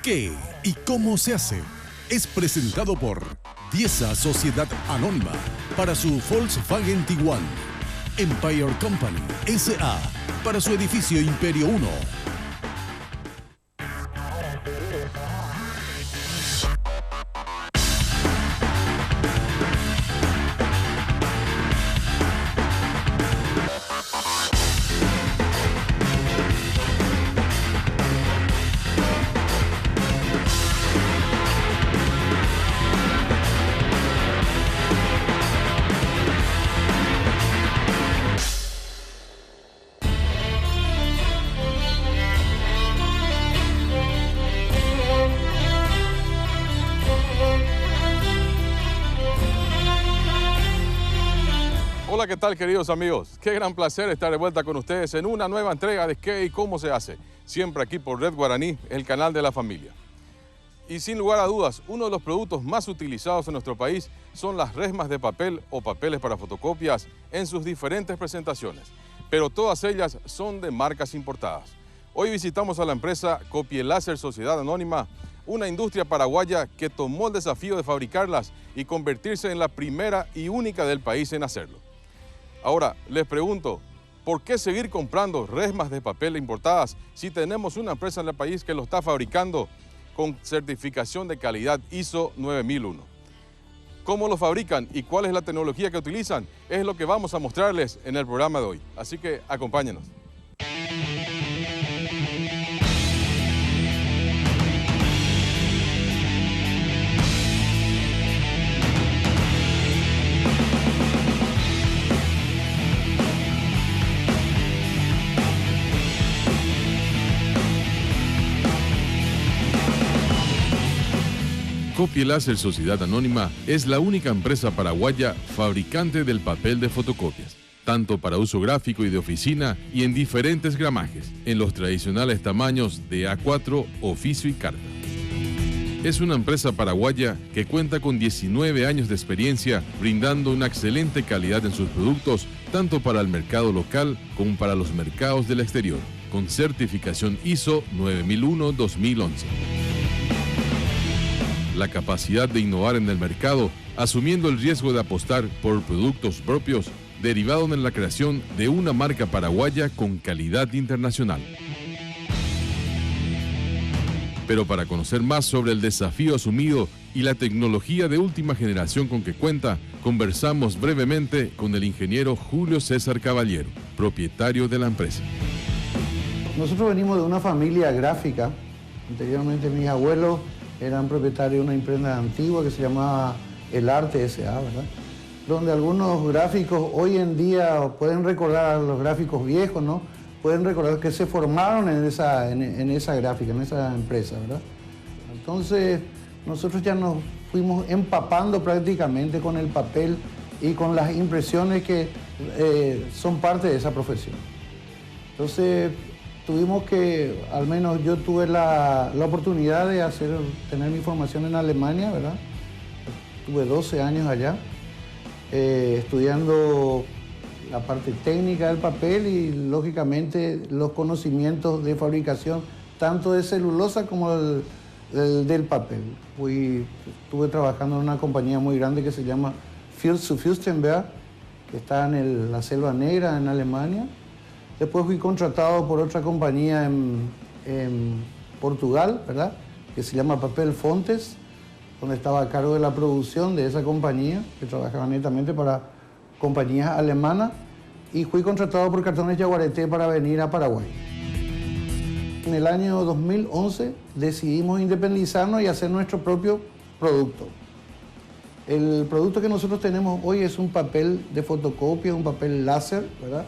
¿Qué y cómo se hace? Es presentado por Diesa Sociedad Anónima para su Volkswagen Tiguan. Empire Company S.A. para su edificio Imperio 1. Hola, ¿qué tal, queridos amigos? Qué gran placer estar de vuelta con ustedes en una nueva entrega de ¿Qué y cómo se hace? Siempre aquí por Red Guaraní, el canal de la familia. Y sin lugar a dudas, uno de los productos más utilizados en nuestro país son las resmas de papel o papeles para fotocopias en sus diferentes presentaciones. Pero todas ellas son de marcas importadas. Hoy visitamos a la empresa Copieláser Sociedad Anónima, una industria paraguaya que tomó el desafío de fabricarlas y convertirse en la primera y única del país en hacerlo. Ahora, les pregunto, ¿por qué seguir comprando resmas de papel importadas si tenemos una empresa en el país que lo está fabricando con certificación de calidad ISO 9001? ¿Cómo lo fabrican y cuál es la tecnología que utilizan? Es lo que vamos a mostrarles en el programa de hoy. Así que acompáñenos. Copieláser Sociedad Anónima es la única empresa paraguaya fabricante del papel de fotocopias, tanto para uso gráfico y de oficina y en diferentes gramajes, en los tradicionales tamaños de A4, oficio y carta. Es una empresa paraguaya que cuenta con 19 años de experiencia brindando una excelente calidad en sus productos, tanto para el mercado local como para los mercados del exterior, con certificación ISO 9001-2011. La capacidad de innovar en el mercado, asumiendo el riesgo de apostar por productos propios, derivado en la creación de una marca paraguaya con calidad internacional. Pero para conocer más sobre el desafío asumido y la tecnología de última generación con que cuenta, conversamos brevemente con el ingeniero Julio César Caballero, propietario de la empresa. Nosotros venimos de una familia gráfica. Anteriormente mis abuelos eran propietarios de una imprenta antigua que se llamaba El Arte S.A., ¿verdad? Donde algunos gráficos hoy en día pueden recordar a los gráficos viejos, ¿no? Pueden recordar que se formaron en esa gráfica, en esa empresa, ¿verdad? Entonces, nosotros ya nos fuimos empapando prácticamente con el papel y con las impresiones que son parte de esa profesión. Entonces, tuvimos que, al menos yo tuve la oportunidad de tener mi formación en Alemania, ¿verdad? Tuve 12 años allá, estudiando la parte técnica del papel y, lógicamente, los conocimientos de fabricación, tanto de celulosa como del papel. Estuve trabajando en una compañía muy grande que se llama Fürstenberg, que está en la Selva Negra, en Alemania. Después fui contratado por otra compañía en Portugal, ¿verdad? Que se llama Papel Fontes, donde estaba a cargo de la producción de esa compañía, que trabajaba netamente para compañías alemanas, y fui contratado por Cartones Yaguareté para venir a Paraguay. En el año 2011 decidimos independizarnos y hacer nuestro propio producto. El producto que nosotros tenemos hoy es un papel de fotocopia, un papel láser, ¿verdad?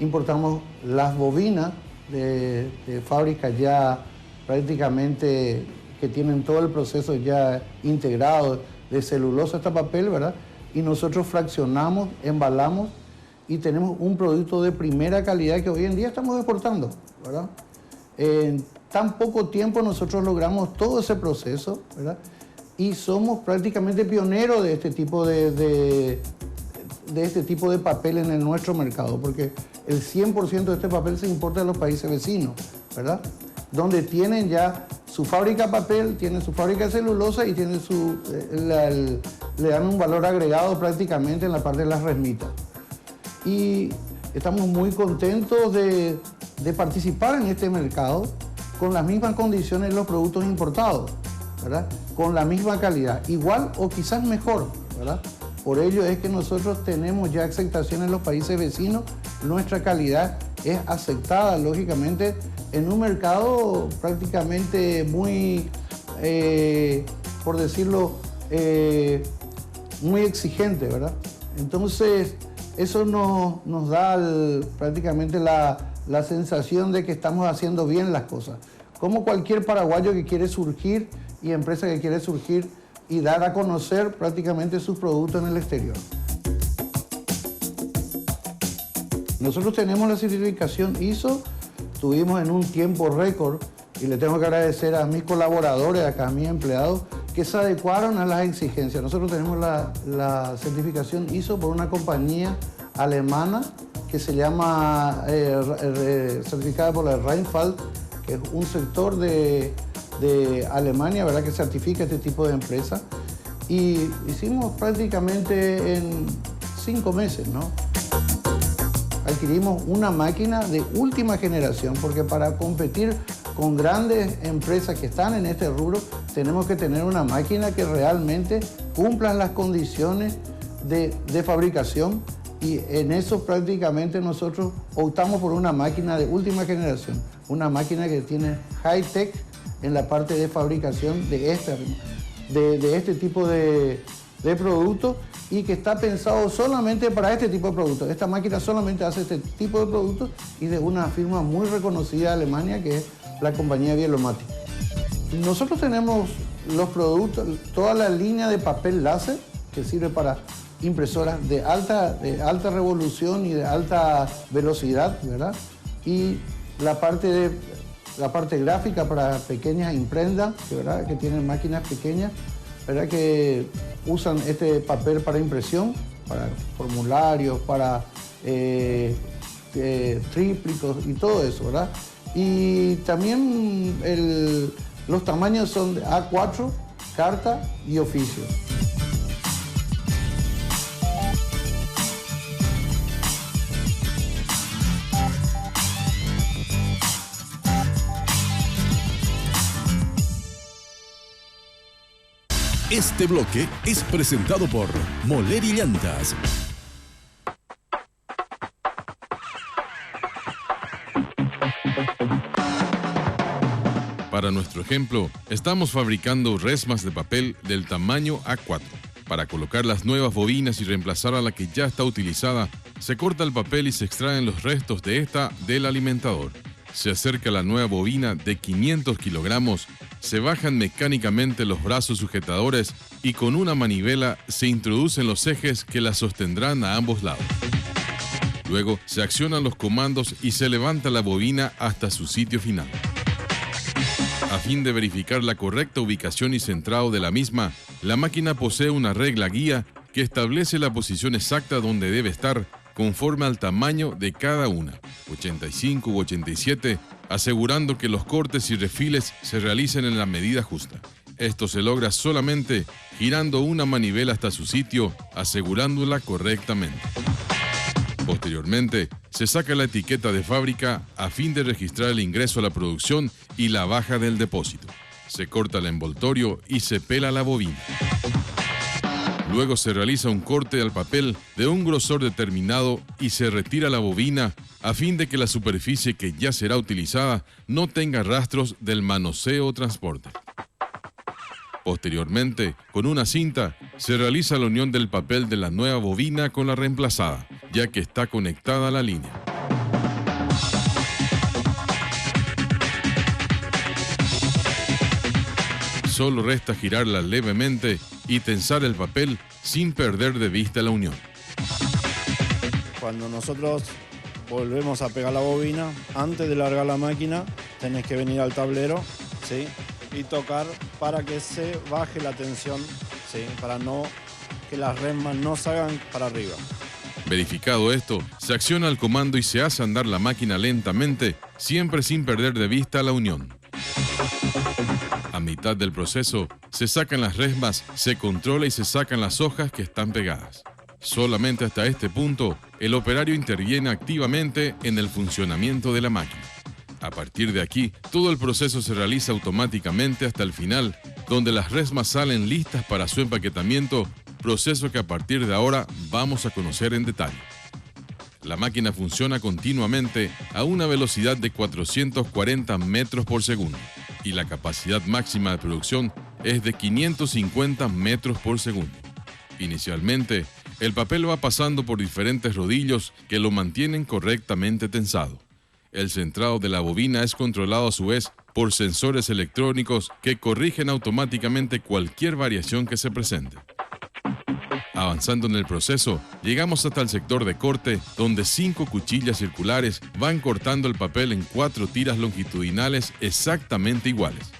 Importamos las bobinas de fábricas ya prácticamente que tienen todo el proceso ya integrado de celulosa hasta papel, ¿verdad? Y nosotros fraccionamos, embalamos y tenemos un producto de primera calidad que hoy en día estamos exportando, ¿verdad? En tan poco tiempo nosotros logramos todo ese proceso, ¿verdad? Y somos prácticamente pioneros de este tipo de papel en nuestro mercado, porque el 100% de este papel se importa de los países vecinos, ¿verdad? Donde tienen ya su fábrica de papel, tiene su fábrica de celulosa y tiene le dan un valor agregado prácticamente en la parte de las resmitas. Y estamos muy contentos de participar en este mercado con las mismas condiciones de los productos importados, ¿verdad? Con la misma calidad, igual o quizás mejor, ¿verdad? Por ello es que nosotros tenemos ya aceptación en los países vecinos, nuestra calidad es aceptada, lógicamente, en un mercado prácticamente muy, por decirlo, muy exigente, ¿verdad? Entonces, eso nos da prácticamente la sensación de que estamos haciendo bien las cosas. Como cualquier paraguayo que quiere surgir y empresa que quiere surgir y dar a conocer prácticamente sus productos en el exterior. Nosotros tenemos la certificación ISO, tuvimos en un tiempo récord y le tengo que agradecer a mis colaboradores, acá a mis empleados, que se adecuaron a las exigencias. Nosotros tenemos la certificación ISO por una compañía alemana que se llama, certificada por la Rheinfeld, que es un sector de Alemania, ¿verdad?, que certifica este tipo de empresas. Y hicimos prácticamente en 5 meses, ¿no? Adquirimos una máquina de última generación, porque para competir con grandes empresas que están en este rubro, tenemos que tener una máquina que realmente cumpla las condiciones de fabricación, y en eso prácticamente nosotros optamos por una máquina de última generación, una máquina que tiene high-tech en la parte de fabricación de este tipo de productos, y que está pensado solamente para este tipo de productos. Esta máquina solamente hace este tipo de productos y de una firma muy reconocida de Alemania, que es la compañía Bielomatic. Nosotros tenemos los productos, toda la línea de papel láser que sirve para impresoras de alta revolución y de alta velocidad, ¿verdad? Y la parte gráfica para pequeñas imprentas, ¿verdad?, que tienen máquinas pequeñas, ¿verdad?, que usan este papel para impresión, para formularios, para tríplicos y todo eso, ¿verdad? Y también los tamaños son de A4, carta y oficio. Este bloque es presentado por Moler y Llantas. Para nuestro ejemplo, estamos fabricando resmas de papel del tamaño A4. Para colocar las nuevas bobinas y reemplazar a la que ya está utilizada, se corta el papel y se extraen los restos de esta del alimentador. Se acerca la nueva bobina de 500 kilogramos, se bajan mecánicamente los brazos sujetadores y con una manivela se introducen los ejes que la sostendrán a ambos lados. Luego se accionan los comandos y se levanta la bobina hasta su sitio final. A fin de verificar la correcta ubicación y centrado de la misma, la máquina posee una regla guía que establece la posición exacta donde debe estar conforme al tamaño de cada una, 85 u 87, asegurando que los cortes y refiles se realicen en la medida justa. Esto se logra solamente girando una manivela hasta su sitio, asegurándola correctamente. Posteriormente, se saca la etiqueta de fábrica a fin de registrar el ingreso a la producción y la baja del depósito. Se corta el envoltorio y se pela la bobina. Luego se realiza un corte al papel de un grosor determinado y se retira la bobina a fin de que la superficie que ya será utilizada no tenga rastros del manoseo o transporte. Posteriormente, con una cinta, se realiza la unión del papel de la nueva bobina con la reemplazada, ya que está conectada a la línea. Solo resta girarla levemente y tensar el papel sin perder de vista la unión. Cuando nosotros volvemos a pegar la bobina, antes de largar la máquina, tenés que venir al tablero, ¿sí?, y tocar para que se baje la tensión, ¿sí?, para que las resmas no salgan para arriba. Verificado esto, se acciona el comando y se hace andar la máquina lentamente, siempre sin perder de vista la unión. mitad del proceso, se sacan las resmas, se controla y se sacan las hojas que están pegadas. Solamente hasta este punto, el operario interviene activamente en el funcionamiento de la máquina. A partir de aquí, todo el proceso se realiza automáticamente hasta el final, donde las resmas salen listas para su empaquetamiento, proceso que a partir de ahora vamos a conocer en detalle. La máquina funciona continuamente a una velocidad de 440 metros por segundo y la capacidad máxima de producción es de 550 metros por segundo. Inicialmente, el papel va pasando por diferentes rodillos que lo mantienen correctamente tensado. El centrado de la bobina es controlado a su vez por sensores electrónicos que corrigen automáticamente cualquier variación que se presente. Avanzando en el proceso, llegamos hasta el sector de corte, donde 5 cuchillas circulares van cortando el papel en 4 tiras longitudinales exactamente iguales.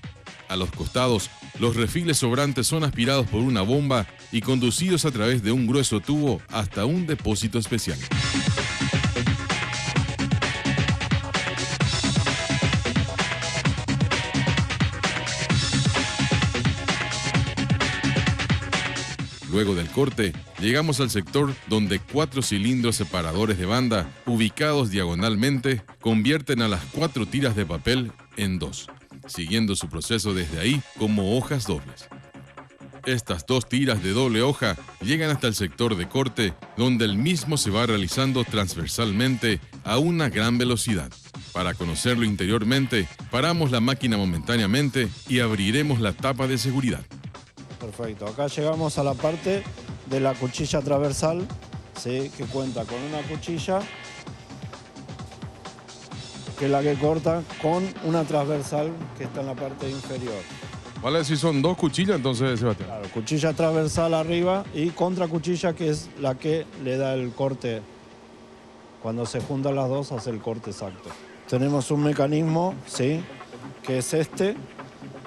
A los costados, los refiles sobrantes son aspirados por una bomba y conducidos a través de un grueso tubo hasta un depósito especial. Luego del corte, llegamos al sector donde 4 cilindros separadores de banda, ubicados diagonalmente, convierten a las 4 tiras de papel en 2, siguiendo su proceso desde ahí como hojas dobles. Estas 2 tiras de doble hoja llegan hasta el sector de corte, donde el mismo se va realizando transversalmente a una gran velocidad. Para conocerlo interiormente, paramos la máquina momentáneamente y abriremos la tapa de seguridad. Perfecto, acá llegamos a la parte de la cuchilla transversal, ¿sí? Que cuenta con una cuchilla, que es la que corta, con una transversal que está en la parte inferior. Vale, si son 2 cuchillas, entonces, Sebastián. Claro, cuchilla transversal arriba y contracuchilla, que es la que le da el corte. Cuando se juntan las dos, hace el corte exacto. Tenemos un mecanismo, ¿sí? Que es este,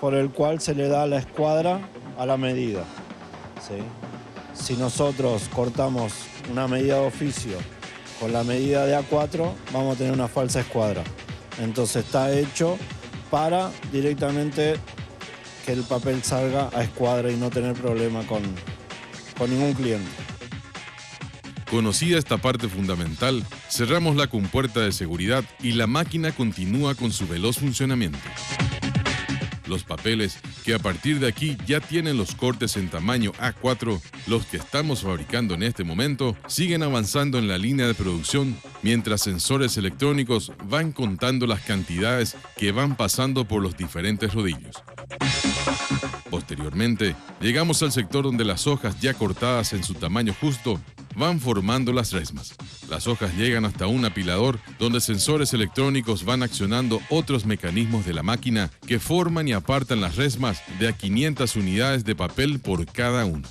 por el cual se le da la escuadra a la medida, ¿sí? Si nosotros cortamos una medida de oficio con la medida de A4, vamos a tener una falsa escuadra. Entonces está hecho para directamente que el papel salga a escuadra y no tener problema con ningún cliente. Conocida esta parte fundamental, cerramos la compuerta de seguridad y la máquina continúa con su veloz funcionamiento. Los papeles, que a partir de aquí ya tienen los cortes en tamaño A4, los que estamos fabricando en este momento, siguen avanzando en la línea de producción, mientras sensores electrónicos van contando las cantidades que van pasando por los diferentes rodillos. Posteriormente, llegamos al sector donde las hojas ya cortadas en su tamaño justo van formando las resmas. Las hojas llegan hasta un apilador donde sensores electrónicos van accionando otros mecanismos de la máquina que forman y apartan las resmas de a 500 unidades de papel por cada una.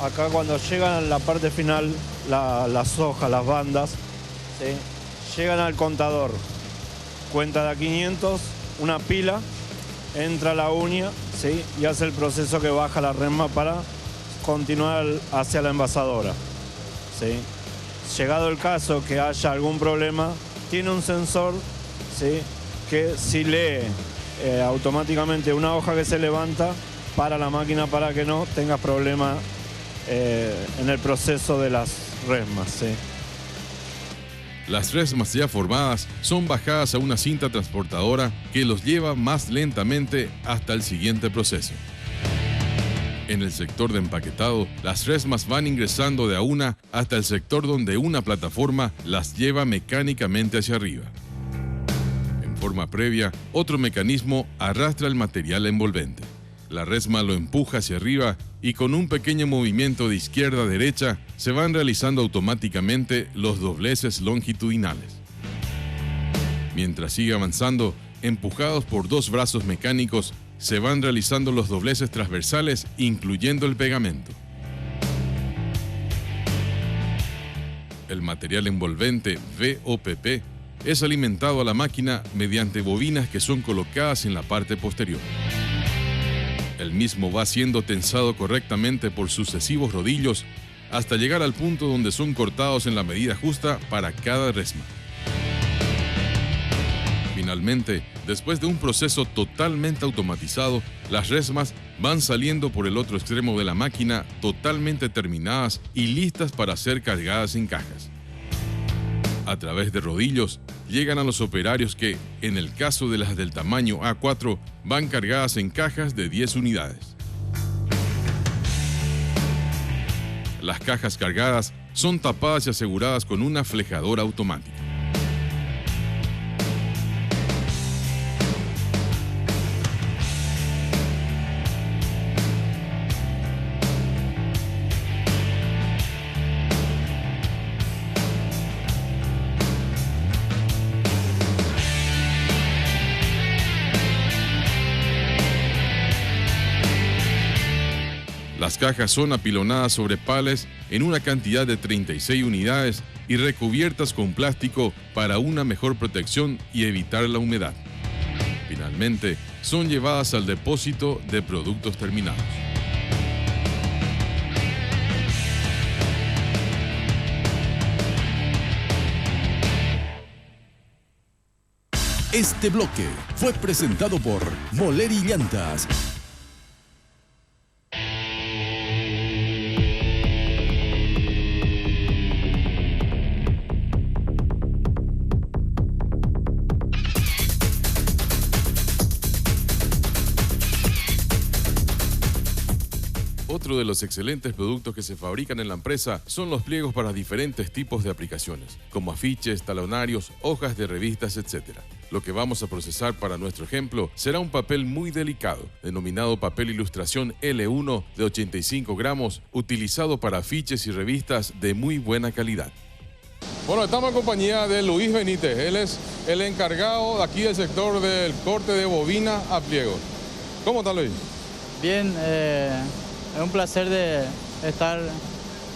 Acá cuando llegan a la parte final, las hojas, las bandas, ¿sí? Llegan al contador. Cuenta de a 500, una pila, entra la uña, ¿sí? Y hace el proceso que baja la resma para continuar hacia la envasadora, ¿sí? Llegado el caso que haya algún problema, tiene un sensor, ¿sí? Que si lee automáticamente una hoja que se levanta, para la máquina para que no tengas problema en el proceso de las resmas, ¿sí? Las resmas ya formadas son bajadas a una cinta transportadora que los lleva más lentamente hasta el siguiente proceso. En el sector de empaquetado, las resmas van ingresando de a una hasta el sector donde una plataforma las lleva mecánicamente hacia arriba. En forma previa, otro mecanismo arrastra el material envolvente. La resma lo empuja hacia arriba y con un pequeño movimiento de izquierda a derecha se van realizando automáticamente los dobleces longitudinales. Mientras sigue avanzando, empujados por 2 brazos mecánicos, se van realizando los dobleces transversales, incluyendo el pegamento. El material envolvente VOPP es alimentado a la máquina mediante bobinas que son colocadas en la parte posterior. El mismo va siendo tensado correctamente por sucesivos rodillos hasta llegar al punto donde son cortados en la medida justa para cada resma. Finalmente, después de un proceso totalmente automatizado, las resmas van saliendo por el otro extremo de la máquina totalmente terminadas y listas para ser cargadas en cajas. A través de rodillos, llegan a los operarios que, en el caso de las del tamaño A4, van cargadas en cajas de 10 unidades. Las cajas cargadas son tapadas y aseguradas con una flejadora automática. Las cajas son apilonadas sobre palets en una cantidad de 36 unidades y recubiertas con plástico para una mejor protección y evitar la humedad. Finalmente, son llevadas al depósito de productos terminados. Este bloque fue presentado por Moleri Llantas. Otro de los excelentes productos que se fabrican en la empresa son los pliegos para diferentes tipos de aplicaciones, como afiches, talonarios, hojas de revistas, etc. Lo que vamos a procesar para nuestro ejemplo será un papel muy delicado, denominado papel ilustración L1 de 85 gramos, utilizado para afiches y revistas de muy buena calidad. Bueno, estamos en compañía de Luis Benítez. Él es el encargado de aquí del sector del corte de bobina a pliegos. ¿Cómo está, Luis? Bien, es un placer de estar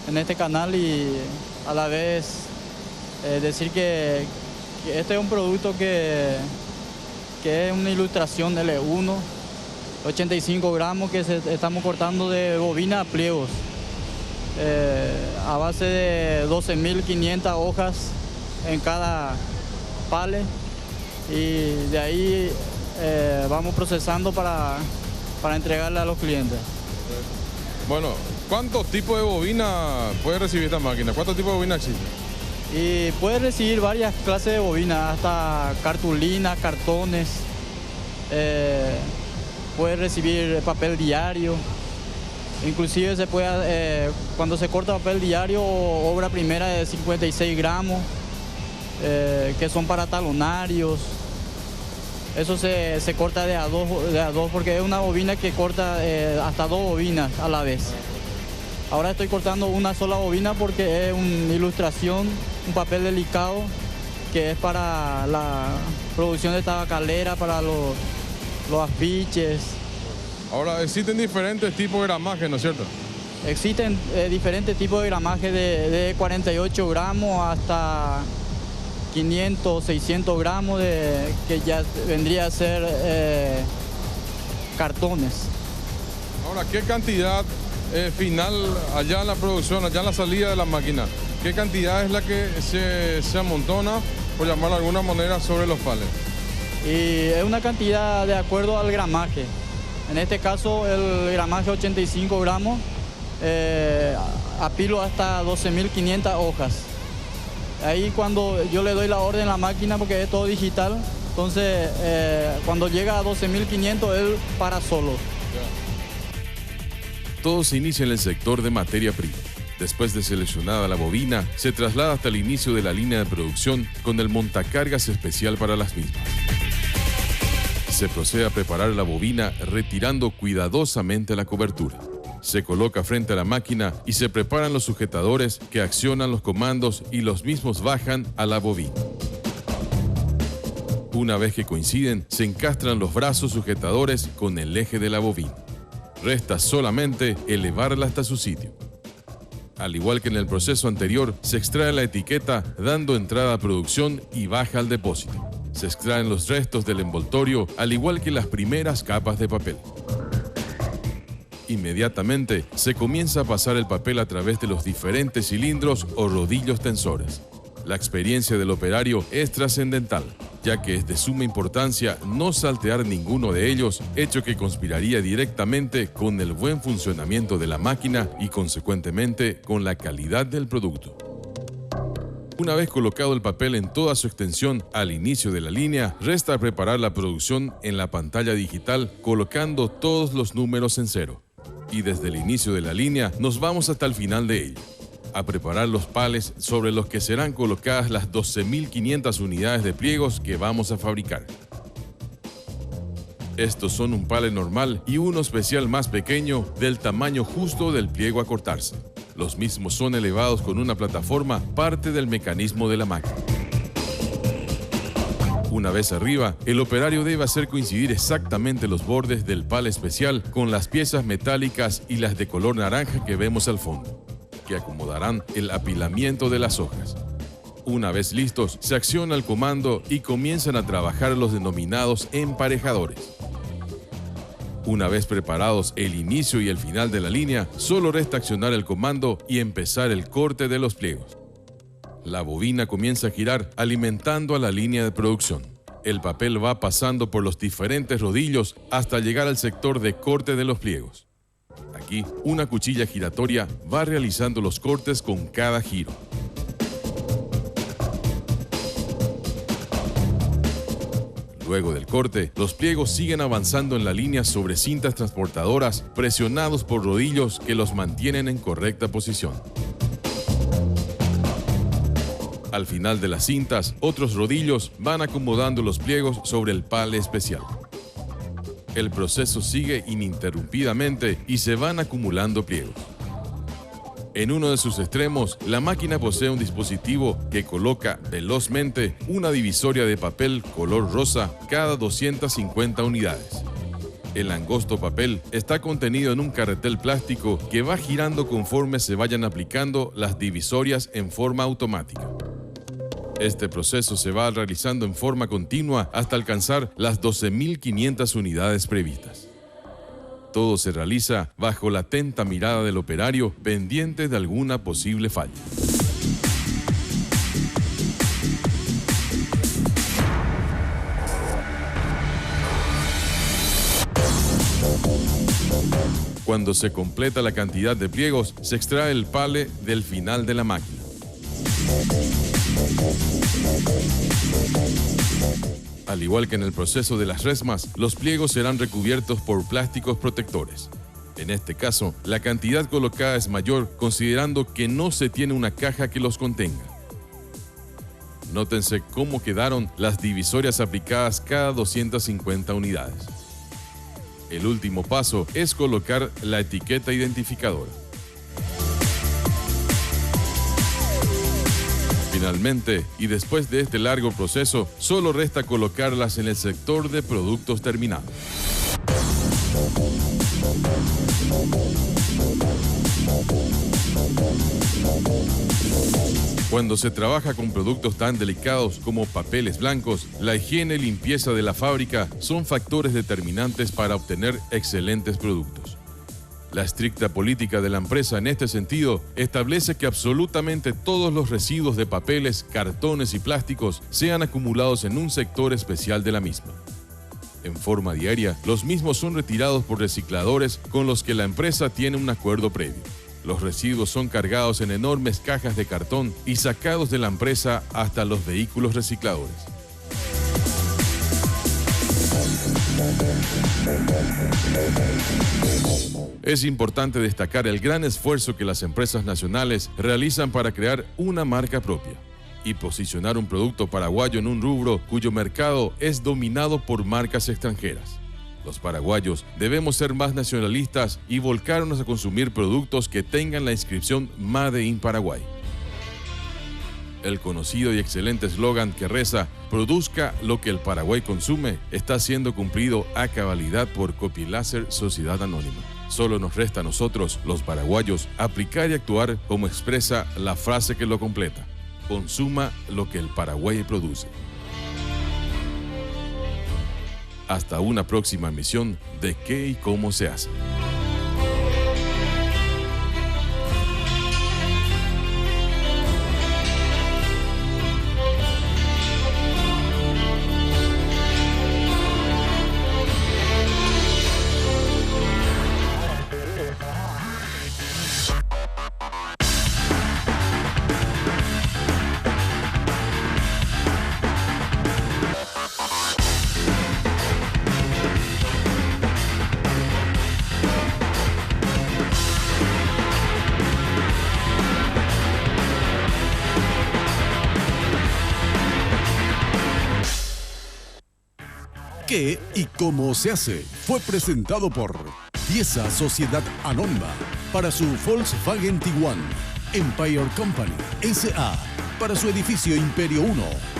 en este canal y a la vez decir que este es un producto que es una ilustración L1, 85 gramos que estamos cortando de bobina a pliegos, a base de 12.500 hojas en cada pallet, y de ahí vamos procesando para entregarle a los clientes. Bueno, ¿cuántos tipos de bobina puede recibir esta máquina? ¿Cuántos tipos de bobina existen? Y puede recibir varias clases de bobinas, hasta cartulinas, cartones, puede recibir papel diario, inclusive se puede, cuando se corta papel diario, obra primera de 56 gramos, que son para talonarios. Eso se corta de a dos porque es una bobina que corta hasta 2 bobinas a la vez. Ahora estoy cortando una sola bobina porque es una ilustración, un papel delicado que es para la producción de tabacalera, para los afiches. Ahora, existen diferentes tipos de gramaje, ¿no es cierto? Existen diferentes tipos de gramaje de 48 gramos hasta 500, 600 gramos, que ya vendría a ser cartones. Ahora, ¿qué cantidad final allá en la producción, allá en la salida de la máquina? ¿Qué cantidad es la que se amontona, por llamarlo de alguna manera, sobre los palets? Y es una cantidad de acuerdo al gramaje. En este caso, el gramaje 85 gramos, apilo hasta 12.500 hojas. Ahí cuando yo le doy la orden a la máquina, porque es todo digital, entonces cuando llega a 12.500 él para solo. Todo se inicia en el sector de materia prima. Después de seleccionada la bobina, se traslada hasta el inicio de la línea de producción con el montacargas especial para las mismas. Se procede a preparar la bobina retirando cuidadosamente la cobertura. Se coloca frente a la máquina y se preparan los sujetadores que accionan los comandos y los mismos bajan a la bobina. Una vez que coinciden, se encastran los brazos sujetadores con el eje de la bobina. Resta solamente elevarla hasta su sitio. Al igual que en el proceso anterior, se extrae la etiqueta dando entrada a producción y baja al depósito. Se extraen los restos del envoltorio, al igual que las primeras capas de papel. Inmediatamente se comienza a pasar el papel a través de los diferentes cilindros o rodillos tensores. La experiencia del operario es trascendental, ya que es de suma importancia no saltear ninguno de ellos, hecho que conspiraría directamente con el buen funcionamiento de la máquina y consecuentemente con la calidad del producto. Una vez colocado el papel en toda su extensión al inicio de la línea, resta preparar la producción en la pantalla digital colocando todos los números en cero. Y desde el inicio de la línea nos vamos hasta el final de ella, a preparar los palets sobre los que serán colocadas las 12.500 unidades de pliegos que vamos a fabricar. Estos son un palet normal y uno especial más pequeño del tamaño justo del pliego a cortarse. Los mismos son elevados con una plataforma, parte del mecanismo de la máquina. Una vez arriba, el operario debe hacer coincidir exactamente los bordes del palet especial con las piezas metálicas y las de color naranja que vemos al fondo, que acomodarán el apilamiento de las hojas. Una vez listos, se acciona el comando y comienzan a trabajar los denominados emparejadores. Una vez preparados el inicio y el final de la línea, solo resta accionar el comando y empezar el corte de los pliegos. La bobina comienza a girar alimentando a la línea de producción. El papel va pasando por los diferentes rodillos hasta llegar al sector de corte de los pliegos. Aquí, una cuchilla giratoria va realizando los cortes con cada giro. Luego del corte, los pliegos siguen avanzando en la línea sobre cintas transportadoras presionados por rodillos que los mantienen en correcta posición. Al final de las cintas, otros rodillos van acomodando los pliegos sobre el palet especial. El proceso sigue ininterrumpidamente y se van acumulando pliegos. En uno de sus extremos, la máquina posee un dispositivo que coloca velozmente una divisoria de papel color rosa cada 250 unidades. El angosto papel está contenido en un carretel plástico que va girando conforme se vayan aplicando las divisorias en forma automática. Este proceso se va realizando en forma continua hasta alcanzar las 12.500 unidades previstas. Todo se realiza bajo la atenta mirada del operario pendiente de alguna posible falla. Cuando se completa la cantidad de pliegos, se extrae el palet del final de la máquina. Al igual que en el proceso de las resmas, los pliegos serán recubiertos por plásticos protectores. En este caso, la cantidad colocada es mayor considerando que no se tiene una caja que los contenga. Nótense cómo quedaron las divisorias aplicadas cada 250 unidades. El último paso es colocar la etiqueta identificadora. Finalmente, y después de este largo proceso, solo resta colocarlas en el sector de productos terminados. Cuando se trabaja con productos tan delicados como papeles blancos, la higiene y limpieza de la fábrica son factores determinantes para obtener excelentes productos. La estricta política de la empresa en este sentido establece que absolutamente todos los residuos de papeles, cartones y plásticos sean acumulados en un sector especial de la misma. En forma diaria, los mismos son retirados por recicladores con los que la empresa tiene un acuerdo previo. Los residuos son cargados en enormes cajas de cartón y sacados de la empresa hasta los vehículos recicladores. Es importante destacar el gran esfuerzo que las empresas nacionales realizan para crear una marca propia y posicionar un producto paraguayo en un rubro cuyo mercado es dominado por marcas extranjeras. Los paraguayos debemos ser más nacionalistas y volcarnos a consumir productos que tengan la inscripción Made in Paraguay. El conocido y excelente eslogan que reza "Produzca lo que el Paraguay consume" está siendo cumplido a cabalidad por Copiláser Sociedad Anónima. Solo nos resta a nosotros, los paraguayos, aplicar y actuar como expresa la frase que lo completa: consuma lo que el Paraguay produce. Hasta una próxima emisión de ¿Qué y cómo se hace? ¿Qué y cómo se hace? Fue presentado por Pieza Sociedad Anónima para su Volkswagen Tiguan, Empire Company S.A. para su edificio Imperio 1.